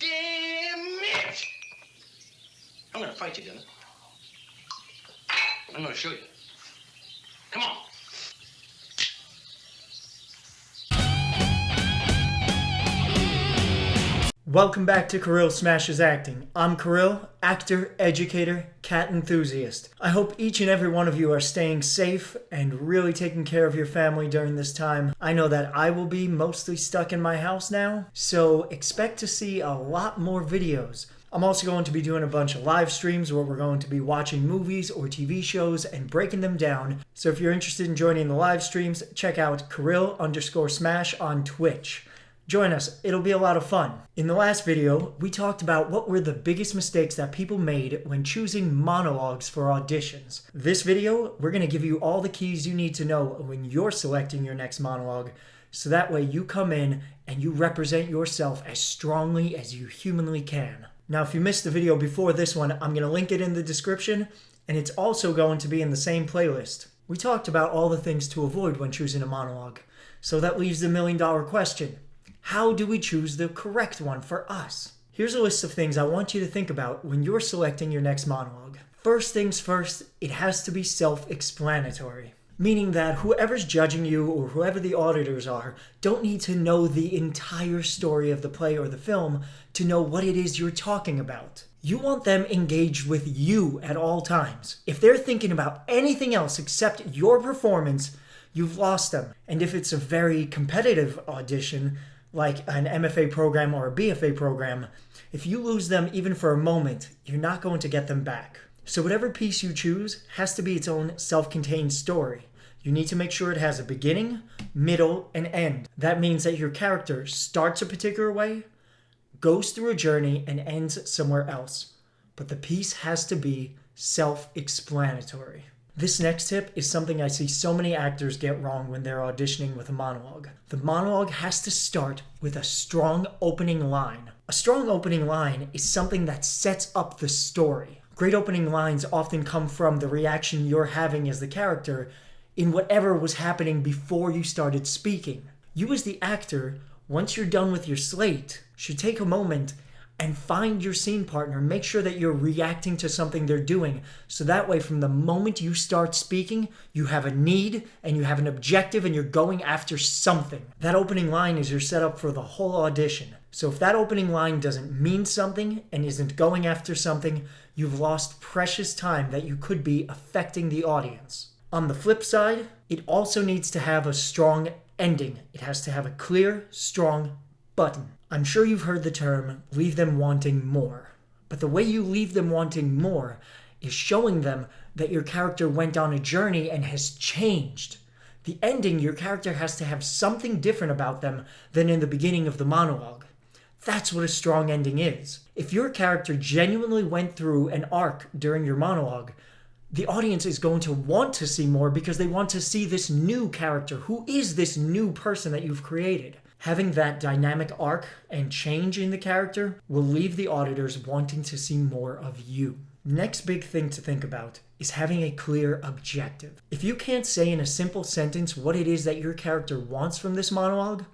damn it! I'm gonna fight you, Dylan. I'm gonna show you. Come on. Welcome back to Kirill Smashes Acting. I'm Kirill, actor, educator, cat enthusiast. I hope each and every one of you are staying safe and really taking care of your family during this time. I know that I will be mostly stuck in my house now, so expect to see a lot more videos. I'm also going to be doing a bunch of live streams where we're going to be watching movies or TV shows and breaking them down. So if you're interested in joining the live streams, check out Kirill_Smash on Twitch. Join us, it'll be a lot of fun. In the last video, we talked about what were the biggest mistakes that people made when choosing monologues for auditions. This video, we're going to give you all the keys you need to know when you're selecting your next monologue, so that way you come in and you represent yourself as strongly as you humanly can. Now, if you missed the video before this one, I'm going to link it in the description, and it's also going to be in the same playlist. We talked about all the things to avoid when choosing a monologue, so that leaves the million-dollar question. How do we choose the correct one for us? Here's a list of things I want you to think about when you're selecting your next monologue. First things first, it has to be self-explanatory. Meaning that whoever's judging you or whoever the auditors are don't need to know the entire story of the play or the film to know what it is you're talking about. You want them engaged with you at all times. If they're thinking about anything else except your performance, you've lost them. And if it's a very competitive audition, like an MFA program or a BFA program, if you lose them even for a moment, you're not going to get them back. So whatever piece you choose has to be its own self-contained story. You need to make sure it has a beginning, middle, and end. That means that your character starts a particular way, goes through a journey, and ends somewhere else. But the piece has to be self-explanatory. This next tip is something I see so many actors get wrong when they're auditioning with a monologue. The monologue has to start with a strong opening line. A strong opening line is something that sets up the story. Great opening lines often come from the reaction you're having as the character in whatever was happening before you started speaking. You as the actor, once you're done with your slate, should take a moment and find your scene partner. Make sure that you're reacting to something they're doing. So that way, from the moment you start speaking, you have a need and you have an objective and you're going after something. That opening line is your setup for the whole audition. So if that opening line doesn't mean something and isn't going after something, you've lost precious time that you could be affecting the audience. On the flip side, it also needs to have a strong ending. It has to have a clear, strong button. I'm sure you've heard the term, leave them wanting more. But the way you leave them wanting more is showing them that your character went on a journey and has changed. The ending, your character has to have something different about them than in the beginning of the monologue. That's what a strong ending is. If your character genuinely went through an arc during your monologue, the audience is going to want to see more because they want to see this new character. Who is this new person that you've created? Having that dynamic arc and change in the character will leave the auditors wanting to see more of you. Next big thing to think about is having a clear objective. If you can't say in a simple sentence what it is that your character wants from this monologue,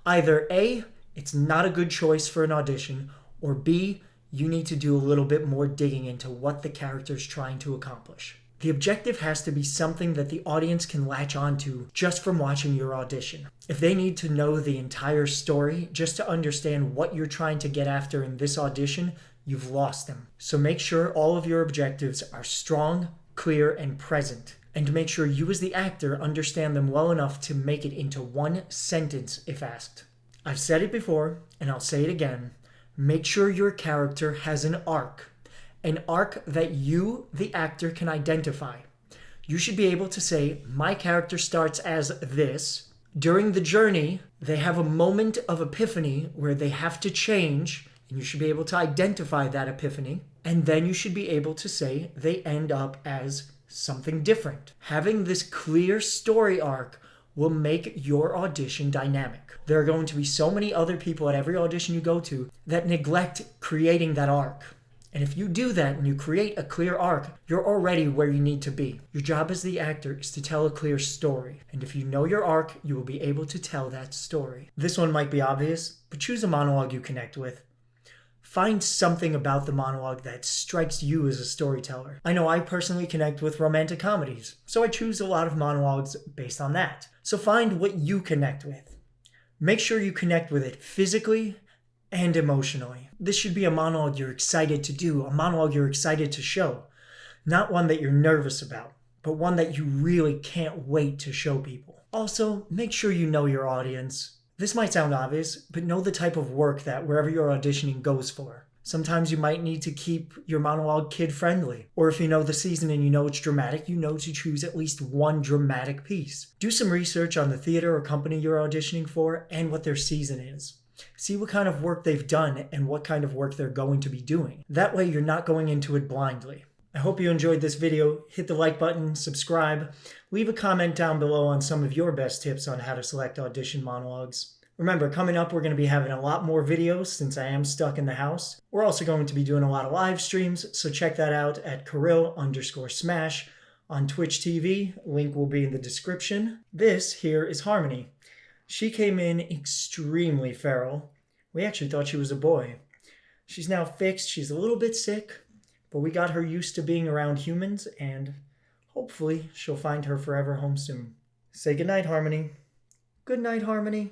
either A, it's not a good choice for an audition, or B, you need to do a little bit more digging into what the character's trying to accomplish. The objective has to be something that the audience can latch onto just from watching your audition. If they need to know the entire story just to understand what you're trying to get after in this audition, you've lost them. So make sure all of your objectives are strong, clear, and present. And make sure you as the actor understand them well enough to make it into one sentence if asked. I've said it before, and I'll say it again. Make sure your character has an arc. An arc that you, the actor, can identify. You should be able to say, my character starts as this. During the journey, they have a moment of epiphany where they have to change, and you should be able to identify that epiphany. And then you should be able to say they end up as something different. Having this clear story arc will make your audition dynamic. There are going to be so many other people at every audition you go to that neglect creating that arc. And if you do that and you create a clear arc, you're already where you need to be. Your job as the actor is to tell a clear story. And if you know your arc, you will be able to tell that story. This one might be obvious, but choose a monologue you connect with. Find something about the monologue that strikes you as a storyteller. I know I personally connect with romantic comedies, so I choose a lot of monologues based on that. So find what you connect with. Make sure you connect with it physically and emotionally. This should be a monologue you're excited to do, a monologue you're excited to show. Not one that you're nervous about, but one that you really can't wait to show people. Also, make sure you know your audience. This might sound obvious, but know the type of work that wherever you're auditioning goes for. Sometimes you might need to keep your monologue kid-friendly. Or if you know the season and you know it's dramatic, you know to choose at least one dramatic piece. Do some research on the theater or company you're auditioning for and what their season is. See what kind of work they've done and what kind of work they're going to be doing. That way you're not going into it blindly. I hope you enjoyed this video. Hit the like button, subscribe, leave a comment down below on some of your best tips on how to select audition monologues. Remember, coming up, we're going to be having a lot more videos since I am stuck in the house. We're also going to be doing a lot of live streams, so check that out at Kirill_Smash on Twitch TV. Link will be in the description. This here is Harmony. She came in extremely feral. We actually thought she was a boy. She's now fixed. She's a little bit sick. But we got her used to being around humans, and hopefully she'll find her forever home soon. Say goodnight, Harmony. Good night, Harmony.